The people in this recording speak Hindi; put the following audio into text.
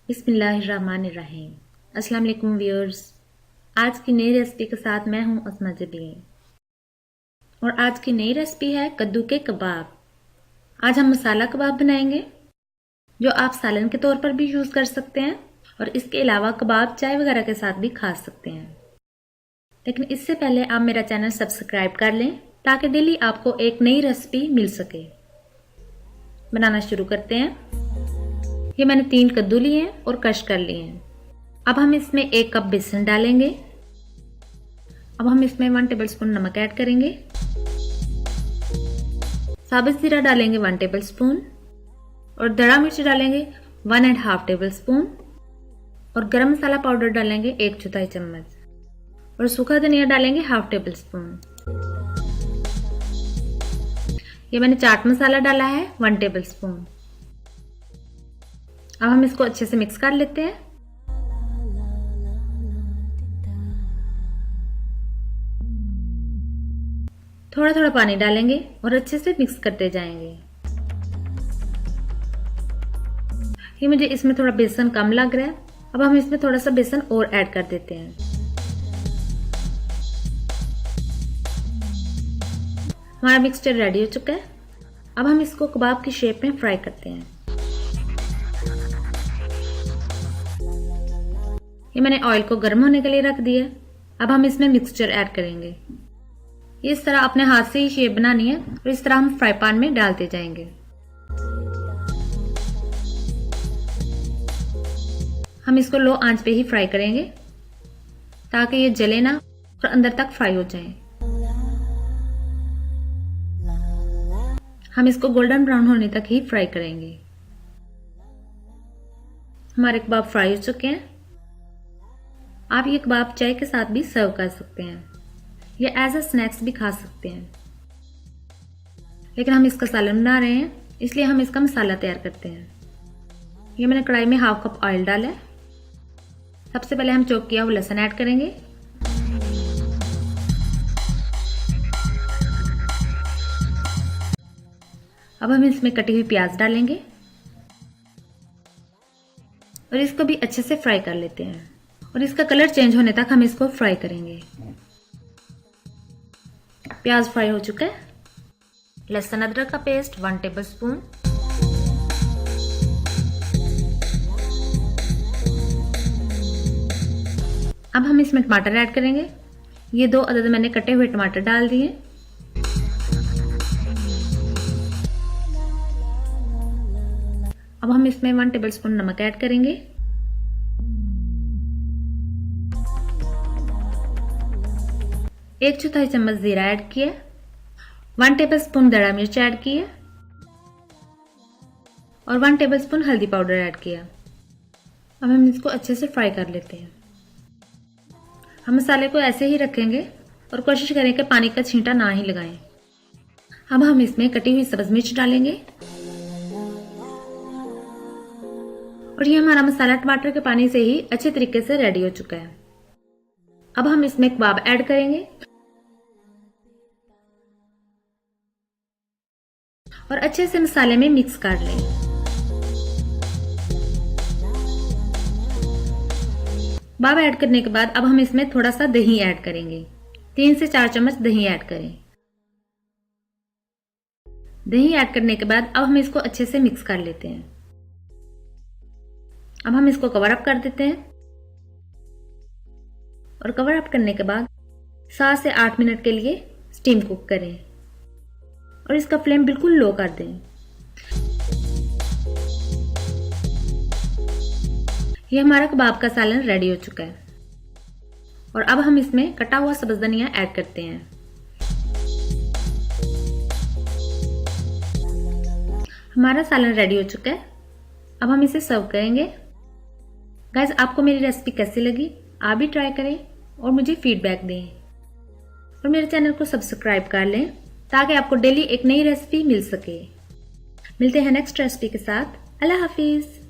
बिस्मिल्लाहिर्रहमानिर्रहीम। अस्सलाम वालेकुम व्यूअर्स। आज की नई रेसिपी के साथ मैं हूं अस्मा जबीन और आज की नई रेसिपी है कद्दू के कबाब। आज हम मसाला कबाब बनाएंगे जो आप सालन के तौर पर भी यूज़ कर सकते हैं और इसके अलावा कबाब चाय वगैरह के साथ भी खा सकते हैं। लेकिन इससे पहले आप मेरा चैनल सब्सक्राइब कर लें ताकि डेली आपको एक नई रेसिपी मिल सके। बनाना शुरू करते हैं। ये मैंने 3 कद्दू लिए हैं और क्रश कर लिए हैं। अब हम इसमें 1 कप बेसन डालेंगे। अब हम इसमें 1 टेबलस्पून नमक ऐड करेंगे। साबुत जीरा डालेंगे 1 टेबलस्पून और दड़ा मिर्च डालेंगे 1.5 टेबलस्पून और गरम मसाला पाउडर डालेंगे 1/4 चम्मच और सूखा धनिया डालेंगे 1/2 टेबलस्पून। ये मैंने चाट मसाला डाला है 1 टेबलस्पून। अब हम इसको अच्छे से मिक्स कर लेते हैं। थोड़ा थोड़ा पानी डालेंगे और अच्छे से मिक्स करते जाएंगे। ये मुझे इसमें थोड़ा बेसन कम लग रहा है। अब हम इसमें थोड़ा सा बेसन और ऐड कर देते हैं। हमारा मिक्सचर रेडी हो चुका है। अब हम इसको कबाब की शेप में फ्राई करते हैं। ये मैंने ऑयल को गर्म होने के लिए रख दिया। अब हम इसमें मिक्सचर ऐड करेंगे। इस तरह अपने हाथ से ही शेप बनानी है और इस तरह हम फ्राई पैन में डालते जाएंगे। हम इसको लो आंच पे ही फ्राई करेंगे ताकि ये जले ना और अंदर तक फ्राई हो जाए। हम इसको गोल्डन ब्राउन होने तक ही फ्राई करेंगे। हमारे कबाब फ्राई हो चुके हैं। आप ये कबाब चाय के साथ भी सर्व कर सकते हैं या एज अ स्नैक्स भी खा सकते हैं। लेकिन हम इसका सालन बना रहे हैं इसलिए हम इसका मसाला तैयार करते हैं। ये मैंने कढ़ाई में 1/2 कप ऑयल डाला है। सबसे पहले हम चॉप किया हुआ लहसुन ऐड करेंगे। अब हम इसमें कटी हुई प्याज डालेंगे और इसको भी अच्छे से फ्राई कर लेते हैं और इसका कलर चेंज होने तक हम इसको फ्राई करेंगे। प्याज फ्राई हो चुका है। लहसुन अदरक का पेस्ट 1 टेबलस्पून, अब हम इसमें टमाटर ऐड करेंगे। ये 2 अदद मैंने कटे हुए टमाटर डाल दिए। अब हम इसमें 1 टेबलस्पून नमक ऐड करेंगे। एक 1/4 चम्मच जीरा ऐड किया। 1 टेबलस्पून दड़ा मिर्च ऐड किया और 1 टेबलस्पून हल्दी पाउडर ऐड किया। अब हम इसको अच्छे से फ्राई कर लेते हैं। हम मसाले को ऐसे ही रखेंगे और कोशिश करें कि पानी का छींटा ना ही लगाएं। अब हम इसमें कटी हुई सब्ज मिर्च डालेंगे और ये हमारा मसाला टमाटर के पानी से ही अच्छे तरीके से रेडी हो चुका है। अब हम इसमें कबाब ऐड करेंगे और अच्छे से मसाले में मिक्स कर लें। कबाब ऐड करने के बाद अब हम इसमें थोड़ा सा दही ऐड करेंगे। 3 से 4 चम्मच दही ऐड करें। दही ऐड करने के बाद अब हम इसको अच्छे से मिक्स कर लेते हैं। अब हम इसको कवर अप कर देते हैं और कवर अप करने के बाद 7 से 8 मिनट के लिए स्टीम कुक करें और इसका फ्लेम बिल्कुल लो कर दें। ये हमारा कबाब का सालन रेडी हो चुका है और अब हम इसमें कटा हुआ सब्ज धनिया ऐड करते हैं। हमारा सालन रेडी हो चुका है। अब हम इसे सर्व करेंगे। गाइस, आपको मेरी रेसिपी कैसी लगी? आप भी ट्राई करें और मुझे फीडबैक दें और मेरे चैनल को सब्सक्राइब कर लें ताकि आपको डेली एक नई रेसिपी मिल सके। मिलते हैं नेक्स्ट रेसिपी के साथ। अल्लाह हाफिज।